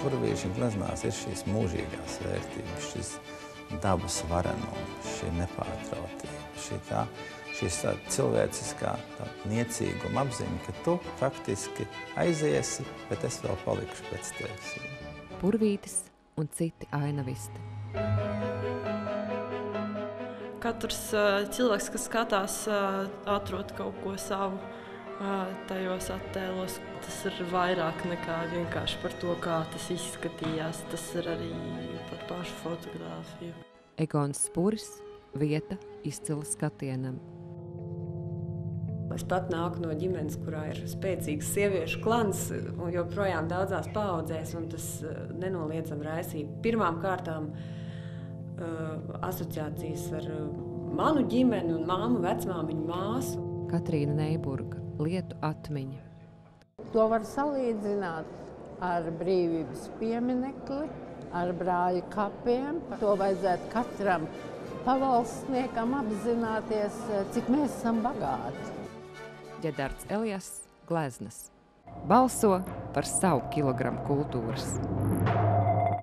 Purvīša gleznās ir šīs mūžīgās vērtības, šis dabas varenums, šī nepārtrautība, šīs cilvēciskā niecīguma apziņa, ka tu faktiski aiziesi, bet es vēl palikšu pēc tevis. Purvītis un citi ainavisti. Katrs cilvēks, kas skatās, atrod kaut ko savu tajos attēlos. Tas ir vairāk nekā vienkārši par to, kā tas izskatījās. Tas ir arī par pašu fotogrāfiju. Egons Spuris, vieta izcila skatienam. Es pat nāku no ģimenes, kurā ir spēcīgs sieviešu klans un joprojām daudzās paaudzēs, un tas nenoliedzami raisīja pirmām kārtām asociācijas ar manu ģimeni un māmu, vecmāmiņu māsu. Katrīna Neiburga, lietu atmiņa. To var salīdzināt ar brīvības pieminekli, ar brāļu kapiem. To vajadzētu katram pavalstniekam apzināties, cik mēs esam bagāti. Ģedards Elijas, gleznas. Balso par savu kilogramu kultūras.